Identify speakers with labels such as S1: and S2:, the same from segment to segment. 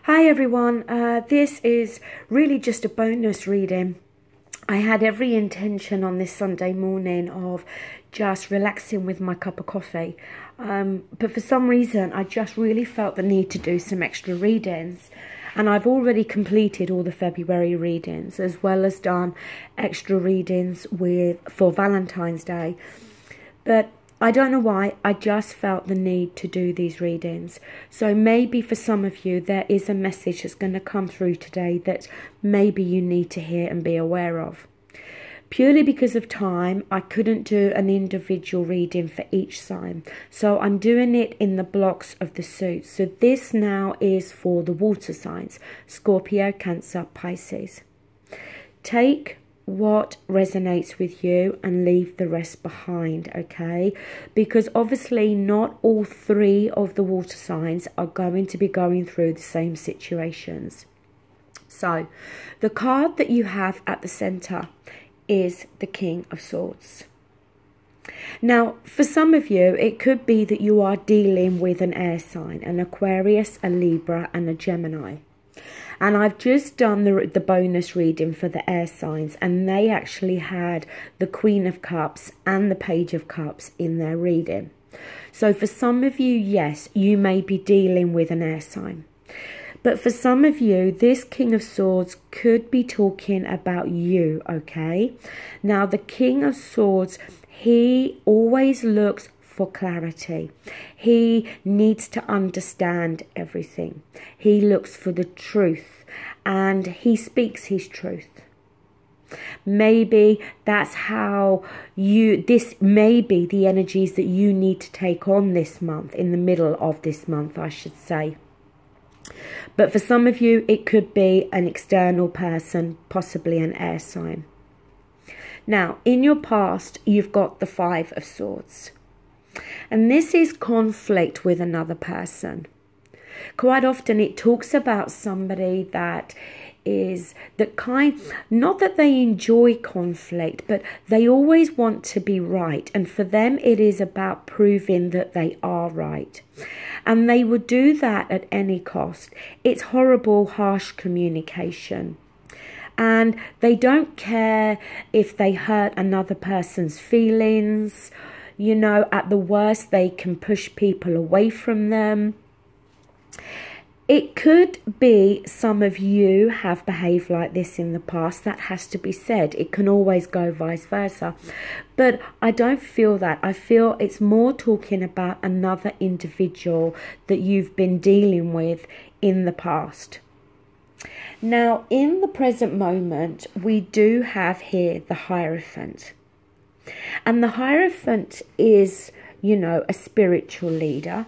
S1: Hi everyone, this is really just a bonus reading. I had every intention on this Sunday morning of just relaxing with my cup of coffee, but for some reason I just really felt the need to do some extra readings, and I've already completed all the February readings as well as done extra readings for Valentine's Day. But I don't know why, I just felt the need to do these readings. So maybe for some of you, there is a message that's going to come through today that maybe you need to hear and be aware of. Purely because of time, I couldn't do an individual reading for each sign. So I'm doing it in the blocks of the suit. So this now is for the water signs, Scorpio, Cancer, Pisces. Take what resonates with you and leave the rest behind, okay? Because obviously not all three of the water signs are going to be going through the same situations. So the card that you have at the center is the King of Swords. Now, for some of you, it could be that you are dealing with an air sign, an Aquarius, a Libra, and a Gemini. And I've just done the bonus reading for the air signs, and they actually had the Queen of Cups and the Page of Cups in their reading. So for some of you, yes, you may be dealing with an air sign. But for some of you, this King of Swords could be talking about you, okay? Now, the King of Swords, he always looks for clarity. He needs to understand everything. He looks for the truth and he speaks his truth. Maybe that's how this may be the energies that you need to take on this month, in the middle of this month, I should say. But for some of you, it could be an external person, possibly an air sign. Now, in your past, you've got the Five of Swords. And this is conflict with another person. Quite often it talks about somebody that is not that they enjoy conflict, but they always want to be right. And for them, it is about proving that they are right. And they would do that at any cost. It's horrible, harsh communication. And they don't care if they hurt another person's feelings. You know, at the worst, they can push people away from them. It could be some of you have behaved like this in the past. That has to be said. It can always go vice versa. But I don't feel that. I feel it's more talking about another individual that you've been dealing with in the past. Now, in the present moment, we do have here the Hierophant. And the Hierophant is, you know, a spiritual leader.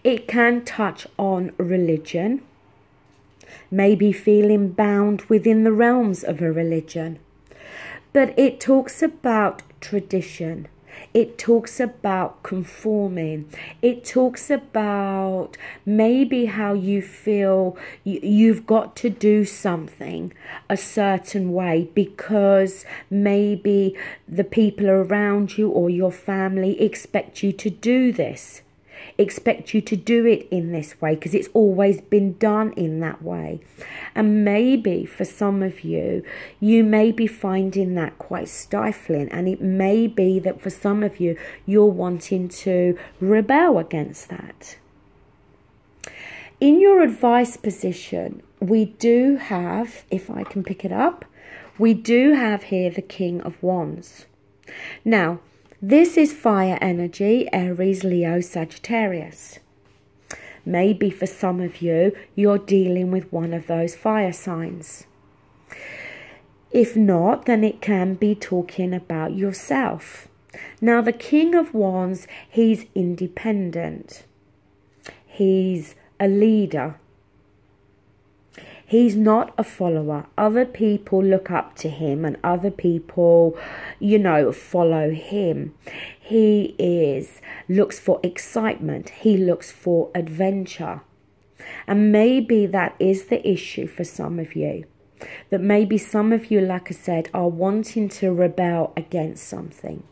S1: It can touch on religion, maybe feeling bound within the realms of a religion. But it talks about tradition. It talks about conforming. It talks about maybe how you feel you've got to do something a certain way because maybe the people around you or your family expect you to do this. Expect you to do it in this way because it's always been done in that way. And maybe for some of you, you may be finding that quite stifling, and it may be that for some of you, you're wanting to rebel against that. In your advice position, we do have, if I can pick it up, we do have here the King of Wands. Now, this is fire energy, Aries, Leo, Sagittarius. Maybe for some of you, you're dealing with one of those fire signs. If not, then it can be talking about yourself. Now, the King of Wands, he's independent. He's a leader. He's not a follower. Other people look up to him and other people, you know, follow him. He looks for excitement. He looks for adventure. And maybe that is the issue for some of you. That maybe some of you, like I said, are wanting to rebel against something.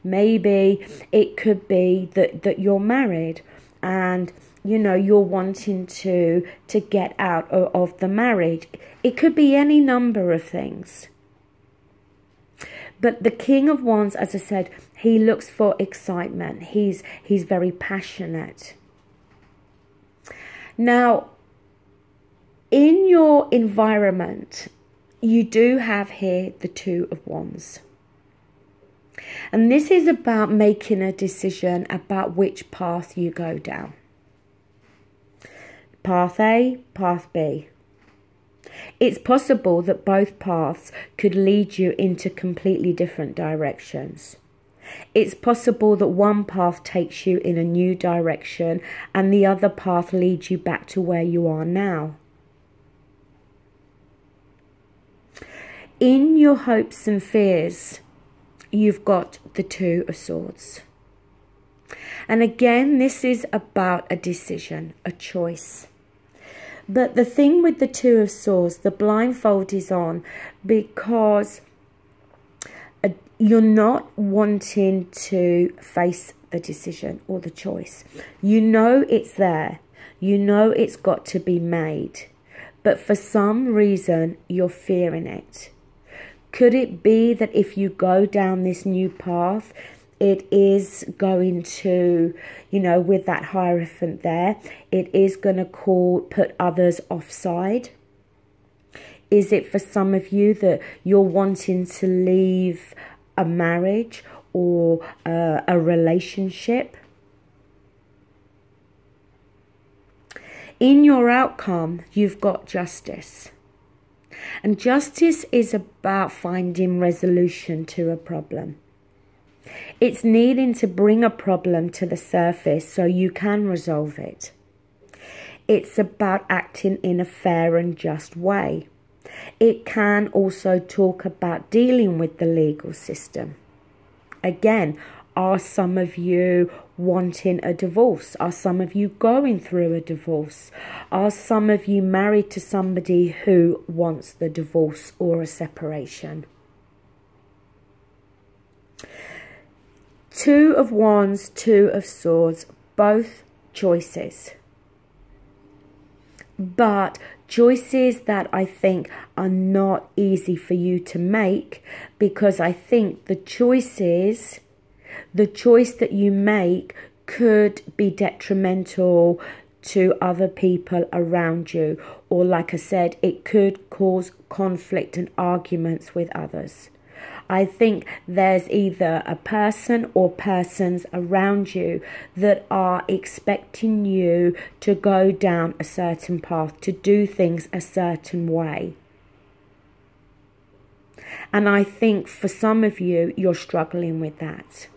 S1: Maybe it could be that you're married and you know, you're wanting to get out of the marriage. It could be any number of things. But the King of Wands, as I said, he looks for excitement. He's very passionate. Now, in your environment, you do have here the Two of Wands. And this is about making a decision about which path you go down. Path A, path B. It's possible that both paths could lead you into completely different directions. It's possible that one path takes you in a new direction and the other path leads you back to where you are now. In your hopes and fears, you've got the Two of Swords. And again, this is about a decision, a choice. But the thing with the Two of Swords, the blindfold is on because you're not wanting to face the decision or the choice. You know it's there. You know it's got to be made. But for some reason, you're fearing it. Could it be that if you go down this new path, it is going to, you know, with that Hierophant there, it is going to put others offside? Is it for some of you that you're wanting to leave a marriage or a relationship? In your outcome, you've got Justice. And justice is about finding resolution to a problem. It's needing to bring a problem to the surface so you can resolve it. It's about acting in a fair and just way. It can also talk about dealing with the legal system. Again, are some of you wanting a divorce? Are some of you going through a divorce? Are some of you married to somebody who wants the divorce or a separation? Two of Wands, Two of Swords, both choices. But choices that I think are not easy for you to make, because I think the choice that you make could be detrimental to other people around you. Or like I said, it could cause conflict and arguments with others. I think there's either a person or persons around you that are expecting you to go down a certain path, to do things a certain way. And I think for some of you, you're struggling with that.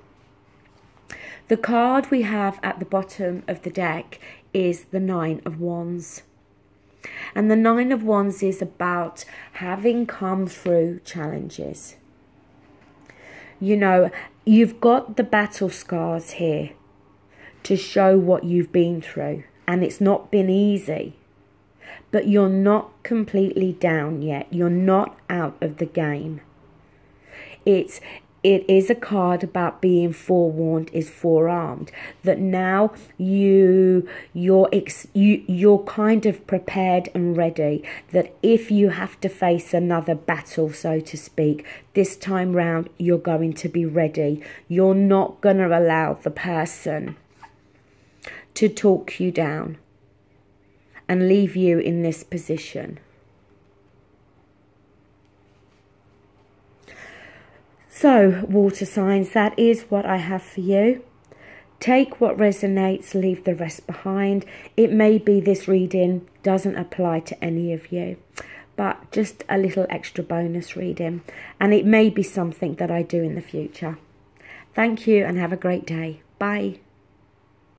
S1: The card we have at the bottom of the deck is the Nine of Wands. And the Nine of Wands is about having come through challenges. You know, you've got the battle scars here to show what you've been through. And it's not been easy. But you're not completely down yet. You're not out of the game. It is a card about being forewarned is forearmed. That now you're kind of prepared and ready. That if you have to face another battle, so to speak, this time round you're going to be ready. You're not going to allow the person to talk you down and leave you in this position. So, water signs, that is what I have for you. Take what resonates, leave the rest behind. It may be this reading doesn't apply to any of you, but just a little extra bonus reading. And it may be something that I do in the future. Thank you and have a great day. Bye.